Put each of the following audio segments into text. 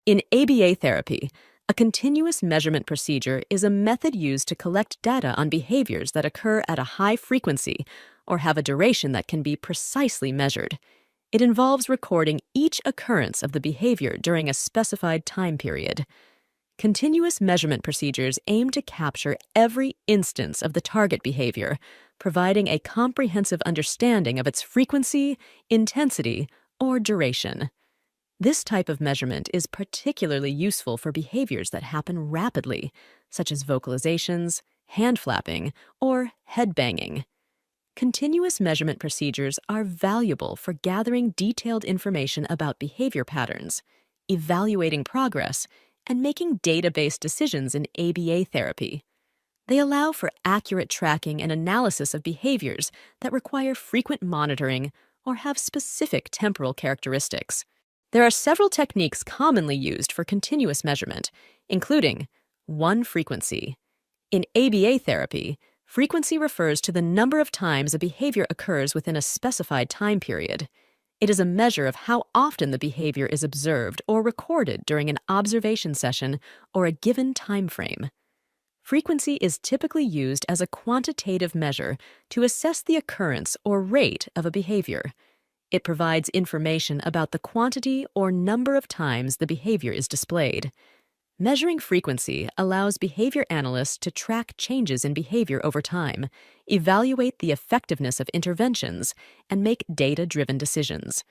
In ABA therapy, a continuous measurement procedure is a method used to collect data on behaviors that occur at a high frequency or have a duration that can be precisely measured. It involves recording each occurrence of the behavior during a specified time period. Continuous measurement procedures aim to capture every instance of the target behavior, providing a comprehensive understanding of its frequency, intensity, or duration. This type of measurement is particularly useful for behaviors that happen rapidly, such as vocalizations, hand flapping, or head banging. Continuous measurement procedures are valuable for gathering detailed information about behavior patterns, evaluating progress, and making data-based decisions in ABA therapy. They allow for accurate tracking and analysis of behaviors that require frequent monitoring or have specific temporal characteristics. There are several techniques commonly used for continuous measurement, including 1 frequency. In ABA therapy, frequency refers to the number of times a behavior occurs within a specified time period. It is a measure of how often the behavior is observed or recorded during an observation session or a given time frame. Frequency is typically used as a quantitative measure to assess the occurrence or rate of a behavior. It provides information about the quantity or number of times the behavior is displayed. Measuring frequency allows behavior analysts to track changes in behavior over time, evaluate the effectiveness of interventions, and make data-driven decisions.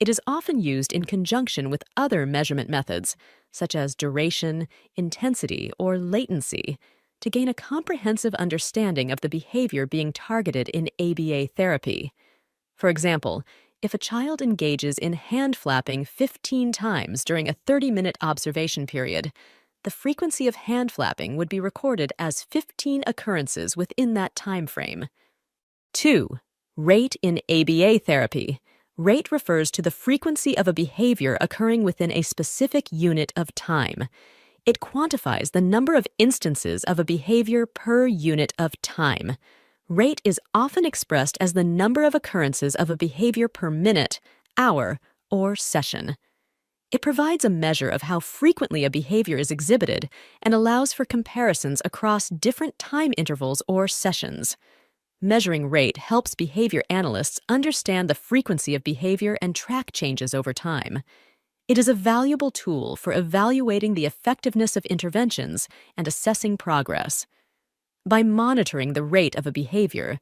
It is often used in conjunction with other measurement methods, such as duration, intensity, or latency, to gain a comprehensive understanding of the behavior being targeted in ABA therapy. For example, if a child engages in hand flapping 15 times during a 30-minute observation period, the frequency of hand flapping would be recorded as 15 occurrences within that time frame. 2. Rate in ABA therapy. Rate refers to the frequency of a behavior occurring within a specific unit of time. It quantifies the number of instances of a behavior per unit of time. Rate is often expressed as the number of occurrences of a behavior per minute, hour, or session. It provides a measure of how frequently a behavior is exhibited and allows for comparisons across different time intervals or sessions. Measuring rate helps behavior analysts understand the frequency of behavior and track changes over time. It is a valuable tool for evaluating the effectiveness of interventions and assessing progress. By monitoring the rate of a behavior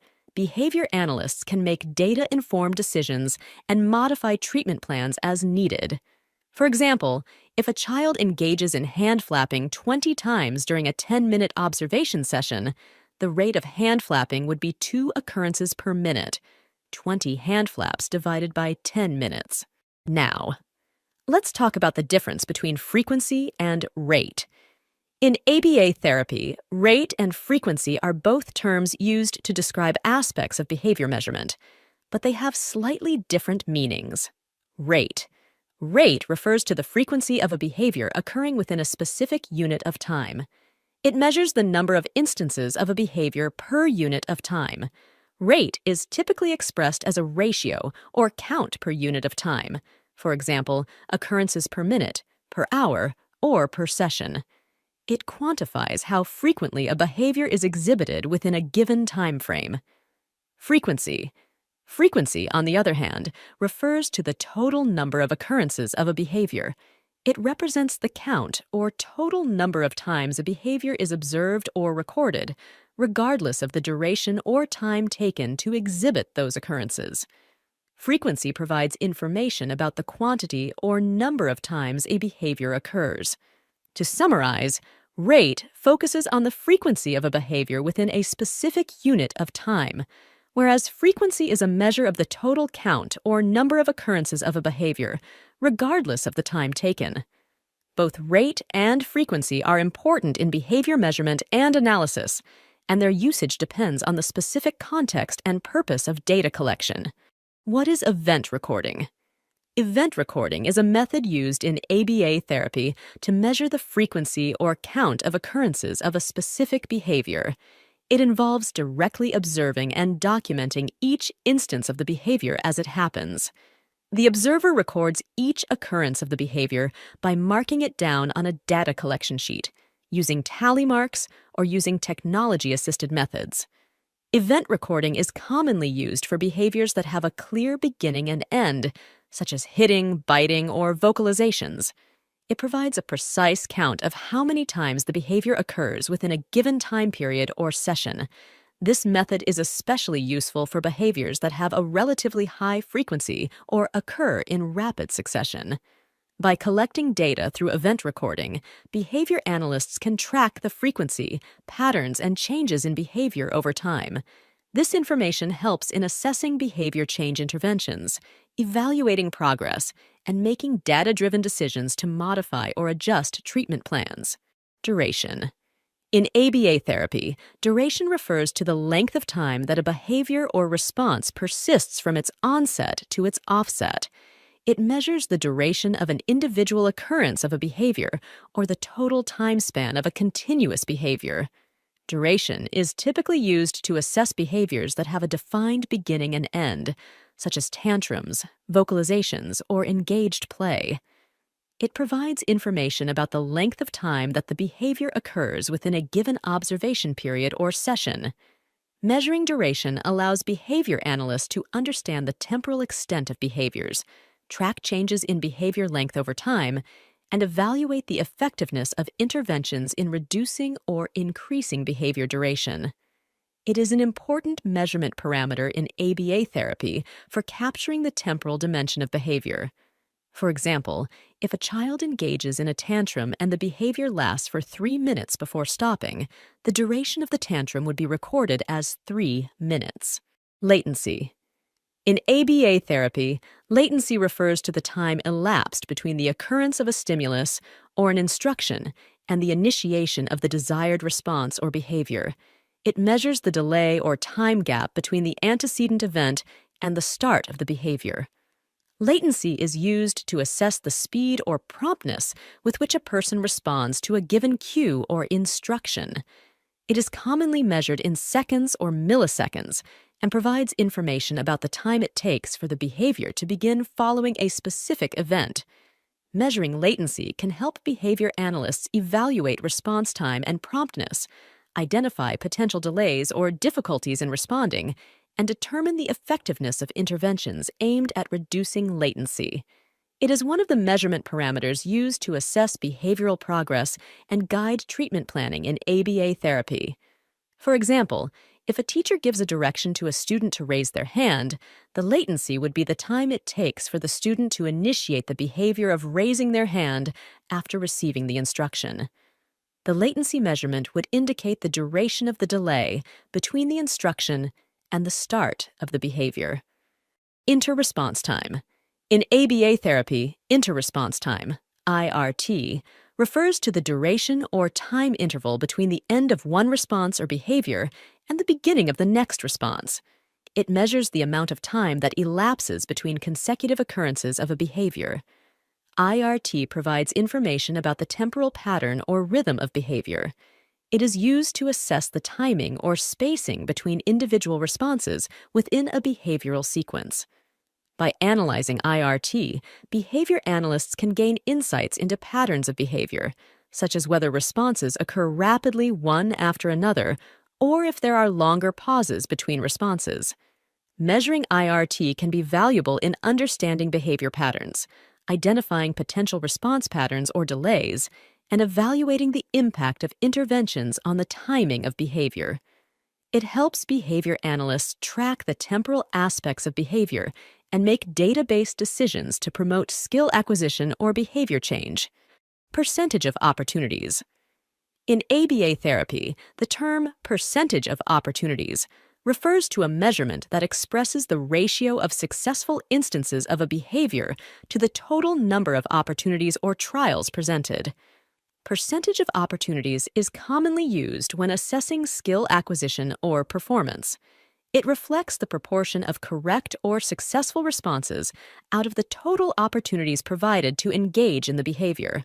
analysts can make data-informed decisions and modify treatment plans as needed. For example, if a child engages in hand flapping 20 times during a 10-minute observation session, the rate of hand flapping would be 2 occurrences per minute, 20 hand flaps divided by 10 minutes. Now, let's talk about the difference between frequency and rate. In ABA therapy, rate and frequency are both terms used to describe aspects of behavior measurement, but they have slightly different meanings. Rate. Rate refers to the frequency of a behavior occurring within a specific unit of time. It measures the number of instances of a behavior per unit of time. Rate is typically expressed as a ratio or count per unit of time, for example, occurrences per minute, per hour, or per session. It quantifies how frequently a behavior is exhibited within a given time frame. Frequency. Frequency, on the other hand, refers to the total number of occurrences of a behavior. It represents the count or total number of times a behavior is observed or recorded, regardless of the duration or time taken to exhibit those occurrences. Frequency provides information about the quantity or number of times a behavior occurs. To summarize, rate focuses on the frequency of a behavior within a specific unit of time, whereas frequency is a measure of the total count or number of occurrences of a behavior, regardless of the time taken. Both rate and frequency are important in behavior measurement and analysis, and their usage depends on the specific context and purpose of data collection. What is event recording? Event recording is a method used in ABA therapy to measure the frequency or count of occurrences of a specific behavior. It involves directly observing and documenting each instance of the behavior as it happens. The observer records each occurrence of the behavior by marking it down on a data collection sheet, using tally marks or using technology-assisted methods. Event recording is commonly used for behaviors that have a clear beginning and end, such as hitting, biting, or vocalizations. It provides a precise count of how many times the behavior occurs within a given time period or session. This method is especially useful for behaviors that have a relatively high frequency or occur in rapid succession. By collecting data through event recording, behavior analysts can track the frequency, patterns, and changes in behavior over time. This information helps in assessing behavior change interventions, evaluating progress, and making data-driven decisions to modify or adjust treatment plans. Duration. In ABA therapy, duration refers to the length of time that a behavior or response persists from its onset to its offset. It measures the duration of an individual occurrence of a behavior or the total time span of a continuous behavior. Duration is typically used to assess behaviors that have a defined beginning and end, such as tantrums, vocalizations, or engaged play. It provides information about the length of time that the behavior occurs within a given observation period or session. Measuring duration allows behavior analysts to understand the temporal extent of behaviors, track changes in behavior length over time, and evaluate the effectiveness of interventions in reducing or increasing behavior duration. It is an important measurement parameter in ABA therapy for capturing the temporal dimension of behavior. For example, if a child engages in a tantrum and the behavior lasts for 3 minutes before stopping, the duration of the tantrum would be recorded as 3 minutes. Latency. In ABA therapy, latency refers to the time elapsed between the occurrence of a stimulus or an instruction and the initiation of the desired response or behavior. It measures the delay or time gap between the antecedent event and the start of the behavior. Latency is used to assess the speed or promptness with which a person responds to a given cue or instruction. It is commonly measured in seconds or milliseconds and provides information about the time it takes for the behavior to begin following a specific event. Measuring latency can help behavior analysts evaluate response time and promptness, identify potential delays or difficulties in responding, and determine the effectiveness of interventions aimed at reducing latency. It is one of the measurement parameters used to assess behavioral progress and guide treatment planning in ABA therapy. For example, if a teacher gives a direction to a student to raise their hand, the latency would be the time it takes for the student to initiate the behavior of raising their hand after receiving the instruction. The latency measurement would indicate the duration of the delay between the instruction and the start of the behavior. Interresponse time. In ABA therapy, interresponse time, IRT, refers to the duration or time interval between the end of one response or behavior and the beginning of the next response. It measures the amount of time that elapses between consecutive occurrences of a behavior. IRT provides information about the temporal pattern or rhythm of behavior. It is used to assess the timing or spacing between individual responses within a behavioral sequence. By analyzing IRT, behavior analysts can gain insights into patterns of behavior, such as whether responses occur rapidly one after another or if there are longer pauses between responses. Measuring IRT can be valuable in understanding behavior patterns, identifying potential response patterns or delays, and evaluating the impact of interventions on the timing of behavior. It helps behavior analysts track the temporal aspects of behavior and make data-based decisions to promote skill acquisition or behavior change. Percentage of opportunities. In ABA therapy, the term percentage of opportunities refers to a measurement that expresses the ratio of successful instances of a behavior to the total number of opportunities or trials presented. Percentage of opportunities is commonly used when assessing skill acquisition or performance. It reflects the proportion of correct or successful responses out of the total opportunities provided to engage in the behavior.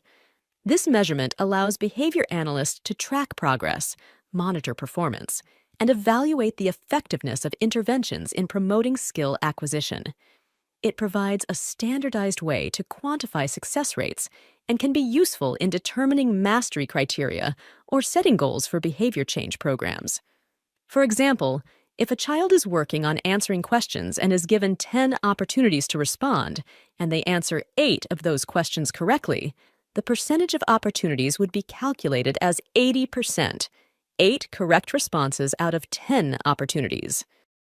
This measurement allows behavior analysts to track progress, monitor performance, and evaluate the effectiveness of interventions in promoting skill acquisition. It provides a standardized way to quantify success rates and can be useful in determining mastery criteria or setting goals for behavior change programs. For example, if a child is working on answering questions and is given 10 opportunities to respond, and they answer 8 of those questions correctly, the percentage of opportunities would be calculated as 80%, 8 correct responses out of 10 opportunities.